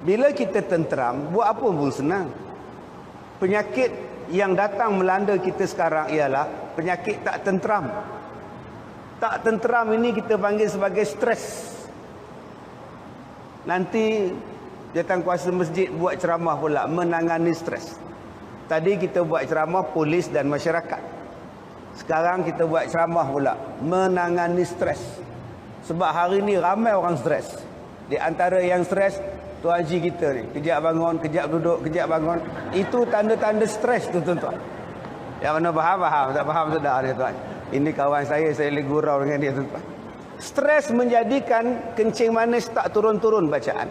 Bila kita tenteram, buat apa pun senang. Penyakit yang datang melanda kita sekarang ialah penyakit tak tenteram. Tak tenteram ini kita panggil sebagai stres. Nanti jawatan kuasa masjid buat ceramah pula menangani stres. Tadi kita buat ceramah polis dan masyarakat. Sekarang kita buat ceramah pula menangani stres. Sebab hari ni ramai orang stres. Di antara yang stres, Tuan Haji kita ni, kejap bangun, kejap duduk, kejap bangun. Itu tanda-tanda stres tu tuan-tuan. Yang mana faham, tak faham sudah dia tuan. Ini kawan saya boleh gurau dengan dia tuan-tuan. Stres menjadikan kencing manis tak turun-turun bacaan.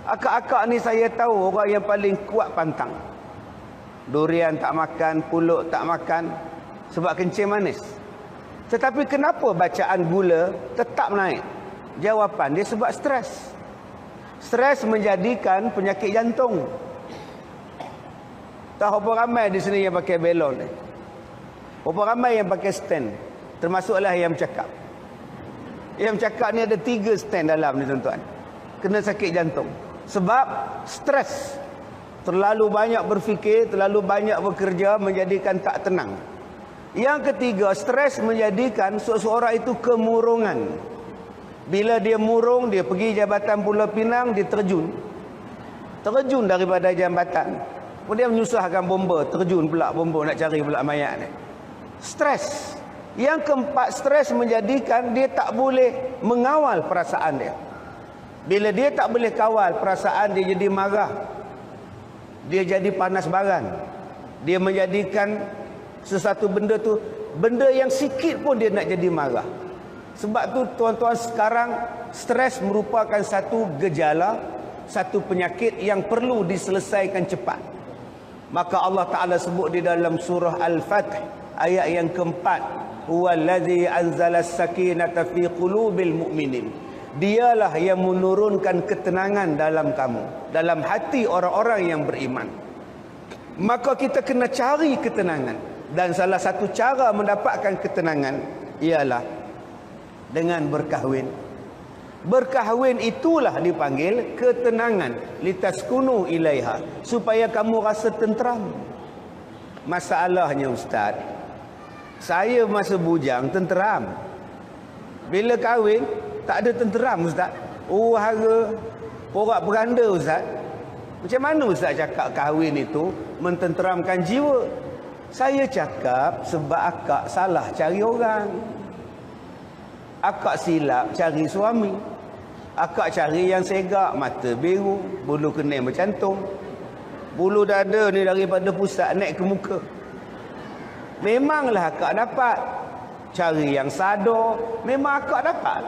Akak-akak ni saya tahu orang yang paling kuat pantang. Durian tak makan, pulut tak makan sebab kencing manis. Tetapi kenapa bacaan gula tetap naik? Jawapan dia sebab stres. Stres menjadikan penyakit jantung. Tahu berapa ramai di sini yang pakai belon ni? Berapa ramai yang pakai stand? Termasuklah yang bercakap. Yang bercakap ni ada 3 stand dalam ni tuan-tuan. Kena sakit jantung. Sebab stres. Terlalu banyak berfikir, terlalu banyak bekerja menjadikan tak tenang. Yang ketiga, stres menjadikan seseorang itu kemurungan. Bila dia murung, dia pergi Jabatan Pulau Pinang, dia terjun. Terjun daripada jambatan. Kemudian menyusahkan bomba, terjun pula bomba nak cari pula mayat ni. Stres. Yang keempat, stres menjadikan dia tak boleh mengawal perasaan dia. Bila dia tak boleh kawal perasaan dia, jadi marah. Dia jadi panas baran. Dia menjadikan sesuatu benda tu, benda yang sikit pun dia nak jadi marah. Sebab tu tuan-tuan, sekarang stres merupakan satu gejala, satu penyakit yang perlu diselesaikan cepat. Maka Allah Ta'ala sebut di dalam surah Al-Fatih ayat yang keempat, huwallazi anzala as-sakinata fi qulubil mu'minin. Dialah yang menurunkan ketenangan dalam kamu, dalam hati orang-orang yang beriman. Maka kita kena cari ketenangan. Dan salah satu cara mendapatkan ketenangan ialah dengan berkahwin. Berkahwin itulah dipanggil ketenangan. Litaskunu ilaiha. Supaya kamu rasa tenteram. Masalahnya Ustaz, saya masa bujang tenteram. Bila kahwin, tak ada tenteram Ustaz. Hara, porak beranda Ustaz. Macam mana Ustaz cakap kahwin itu mententeramkan jiwa? Saya cakap sebab akak salah cari orang. Akak silap cari suami. Akak cari yang segak, mata biru, bulu kening bercantum. Bulu dada ni daripada pusat naik ke muka. Memanglah akak dapat. Cari yang sadar, memang akak dapat.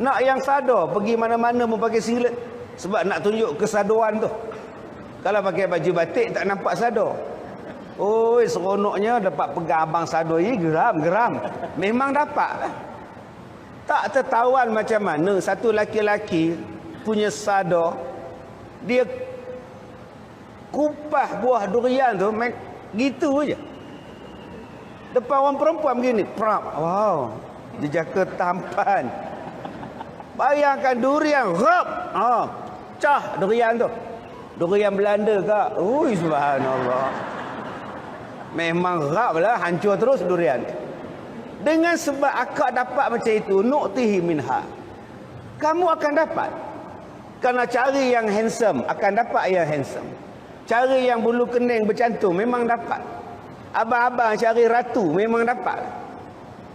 Nak yang sadar, pergi mana-mana pun pakai singlet. Sebab nak tunjuk kesaduan tu. Kalau pakai baju batik tak nampak sadar. Oi, seronoknya dapat pegang abang sadar ni, geram. Memang dapat. Tak tertawan macam mana satu laki-laki punya sadar, dia kupas buah durian tu, gitu je. Depan orang perempuan begini, prap. Wow, dia jaka tampan. Bayangkan durian, hop, cah durian tu. Durian Belanda kak. Ui, subhanallah. Memang rap lah, hancur terus durian. Dengan sebab akak dapat macam itu, nu'tihi minha. Kamu akan dapat. Kerana cari yang handsome, akan dapat yang handsome. Cari yang bulu kening bercantum, memang dapat. Abang-abang cari ratu, memang dapat.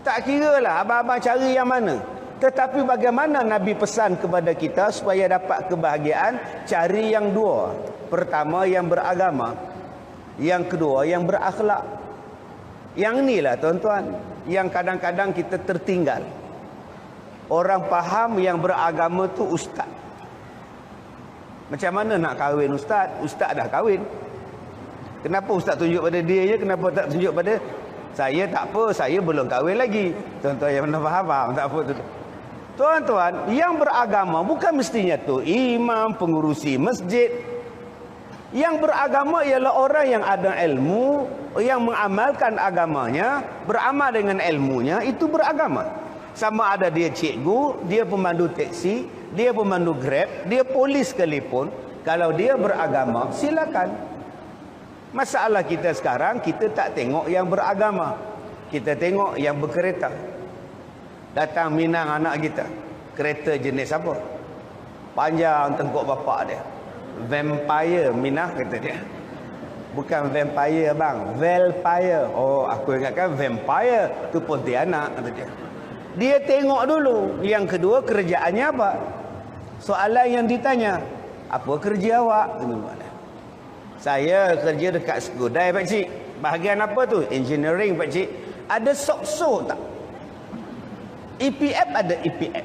Tak kira lah abang-abang cari yang mana. Tetapi bagaimana Nabi pesan kepada kita supaya dapat kebahagiaan? Cari yang dua. Pertama yang beragama, yang kedua yang berakhlak. Yang inilah tuan-tuan, yang kadang-kadang kita tertinggal. Orang faham yang beragama tu ustaz. Macam mana nak kahwin ustaz? Ustaz dah kahwin. Kenapa ustaz tunjuk pada dia je? Kenapa tak tunjuk pada saya? Tak apa, saya belum kahwin lagi. Tuan-tuan yang mana faham, tak apa tu. Tuan-tuan, yang beragama bukan mestinya tu imam, pengurusi masjid. Yang beragama ialah orang yang ada ilmu, yang mengamalkan agamanya, beramal dengan ilmunya, itu beragama. Sama ada dia cikgu, dia pemandu teksi, dia pemandu Grab, dia polis sekalipun, kalau dia beragama, silakan. Masalah kita sekarang, kita tak tengok yang beragama. Kita tengok yang berkereta. Datang minang anak kita. Kereta jenis apa? Panjang tengkuk bapak dia. Vampire Minah kata dia. Bukan vampire bang, Vampire. Oh, aku ingatkan vampire tu Pontianak kata dia. Dia tengok dulu. Yang kedua, kerjaannya apa? Soalan yang ditanya, apa kerja awak? Saya kerja dekat Skudai pak cik. Bahagian apa tu? Engineering pak cik. Ada SOKSO tak? EPF ada EPF.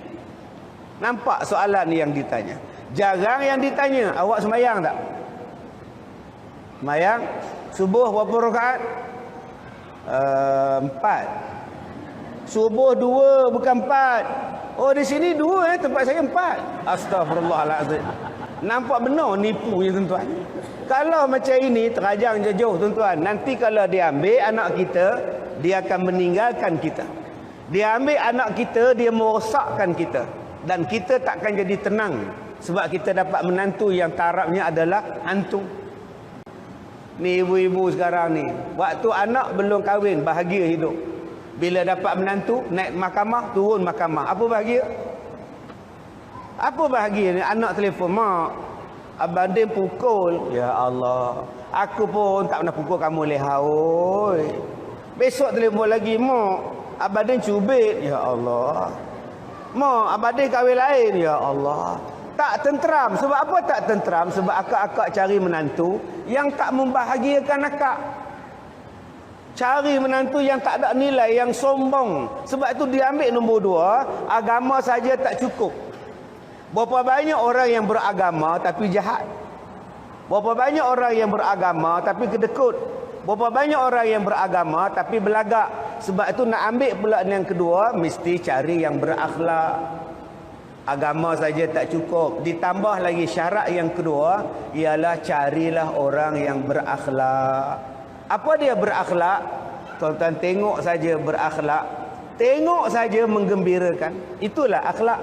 Nampak soalan yang ditanya. Jarang yang ditanya, awak sembahyang tak? Sembahyang subuh berapa rakaat? 4. Subuh 2 bukan 4. Oh di sini 2 tempat saya 4. Astagfirullahalazim. Nampak benar nipunya tuan-tuan. Kalau macam ini terajang jauh tuan-tuan. Nanti kalau dia ambil anak kita, dia akan meninggalkan kita. Dia ambil anak kita, dia merosakkan kita. Dan kita takkan jadi tenang. Sebab kita dapat menantu yang tarafnya adalah hantu. Ni ibu-ibu sekarang ni. Waktu anak belum kahwin, bahagia hidup. Bila dapat menantu, naik mahkamah, turun mahkamah. Apa bahagia? Apa bahagia ni? Anak telefon, mak, abang dia pukul. Ya Allah. Aku pun tak pernah pukul kamu leha. Oi. Besok telefon lagi, mak, abang dia cubit. Ya Allah. Mak, abang dia kahwin lain. Ya Allah. Tak tenteram. Sebab apa tak tenteram? Sebab akak-akak cari menantu yang tak membahagiakan akak. Cari menantu yang tak ada nilai, yang sombong. Sebab itu dia ambil nombor 2, agama saja tak cukup. Berapa banyak orang yang beragama tapi jahat? Berapa banyak orang yang beragama tapi kedekut? Berapa banyak orang yang beragama tapi belagak? Sebab itu nak ambil pula yang kedua, mesti cari yang berakhlak. Agama saja tak cukup. Ditambah lagi syarat yang kedua, ialah carilah orang yang berakhlak. Apa dia berakhlak? Tuan-tuan tengok saja berakhlak. Tengok saja menggembirakan. Itulah akhlak.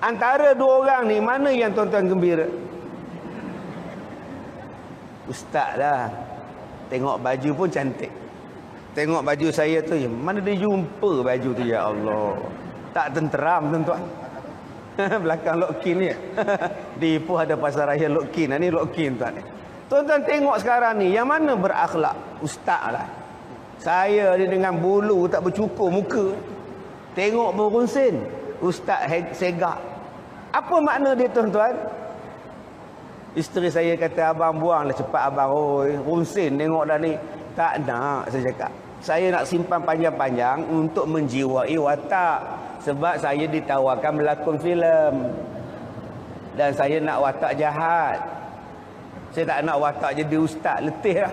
Antara dua orang ni, mana yang tuan-tuan gembira? Ustaz lah. Tengok baju pun cantik. Tengok baju saya tu, mana dia jumpa baju tu, ya Allah. Tak tenteram tuan-tuan. Belakang Lokin ni. Di Ipoh ada pasar raya Lokin. Ini Lokin tuan. Tuan-tuan tengok sekarang ni, yang mana berakhlak? Ustaz lah. Saya ni dengan bulu tak bercukur muka. Tengok berunsin. Ustaz segak. Apa makna dia tuan-tuan? Isteri saya kata, abang buanglah cepat abang. Oh, runsin tengok dah ni. Tak nak, saya cakap. Saya nak simpan panjang-panjang untuk menjiwai watak. Sebab saya ditawarkan melakon filem. Dan saya nak watak jahat. Saya tak nak watak jadi ustaz, letih lah.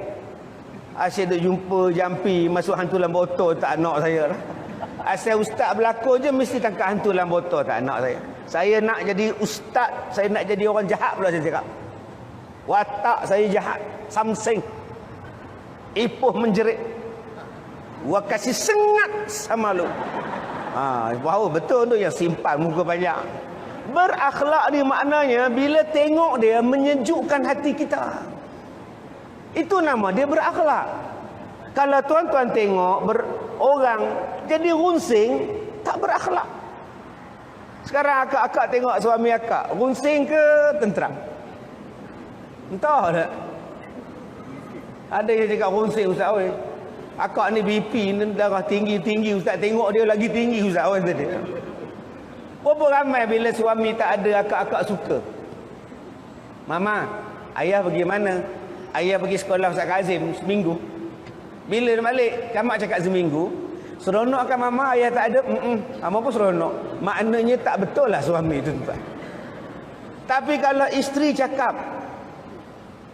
Asyik duk jumpa jampi masuk hantu dalam botol, tak nak saya lah. Asal ustaz berlakon je mesti tangkap hantu dalam botol, tak nak saya. Saya nak jadi ustaz, saya nak jadi orang jahat pula saya cakap. Watak saya jahat, samsing. Ipoh menjerit. Gua kasih sengat sama lu. Wow, betul tu yang simpan muka banyak. Berakhlak ni maknanya bila tengok dia menyejukkan hati kita. Itu nama dia berakhlak. Kalau tuan-tuan tengok orang jadi runsing, tak berakhlak. Sekarang akak-akak tengok suami akak, runsing ke tenteram? Entah tak? Ada yang cakap runsing ustaz oi. Akak ni BP ni darah tinggi-tinggi ustaz, tengok dia lagi tinggi ustaz oi tadi. Berapa ramai bila suami tak ada akak-akak suka. Mama, ayah pergi mana? Ayah pergi sekolah Ustaz Kazim seminggu. Bila dia balik, kamak cakap seminggu. Seronok kan mama, ayah tak ada? Mama pun seronok. Maknanya tak betul lah suami tu tuan. Tapi kalau isteri cakap,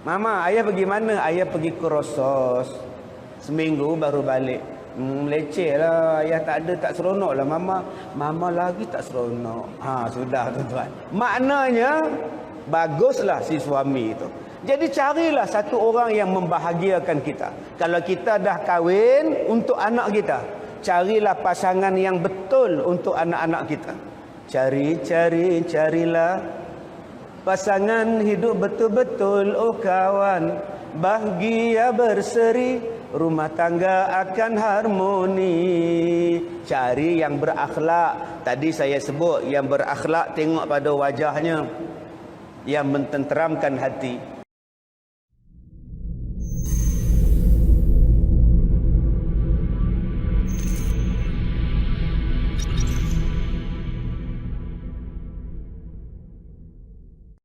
mama, ayah pergi mana? Ayah pergi ke Rosos. Seminggu baru balik. Leceh lah, ayah tak ada, tak seronok lah mama. Mama lagi tak seronok. Sudah tuan-tuan. Maknanya baguslah si suami itu. Jadi carilah satu orang yang membahagiakan kita. Kalau kita dah kahwin untuk anak kita, carilah pasangan yang betul untuk anak-anak kita. Carilah pasangan hidup betul-betul oh kawan. Bahagia berseri, rumah tangga akan harmoni. Cari yang berakhlak. Tadi saya sebut yang berakhlak, tengok pada wajahnya, yang mententeramkan hati.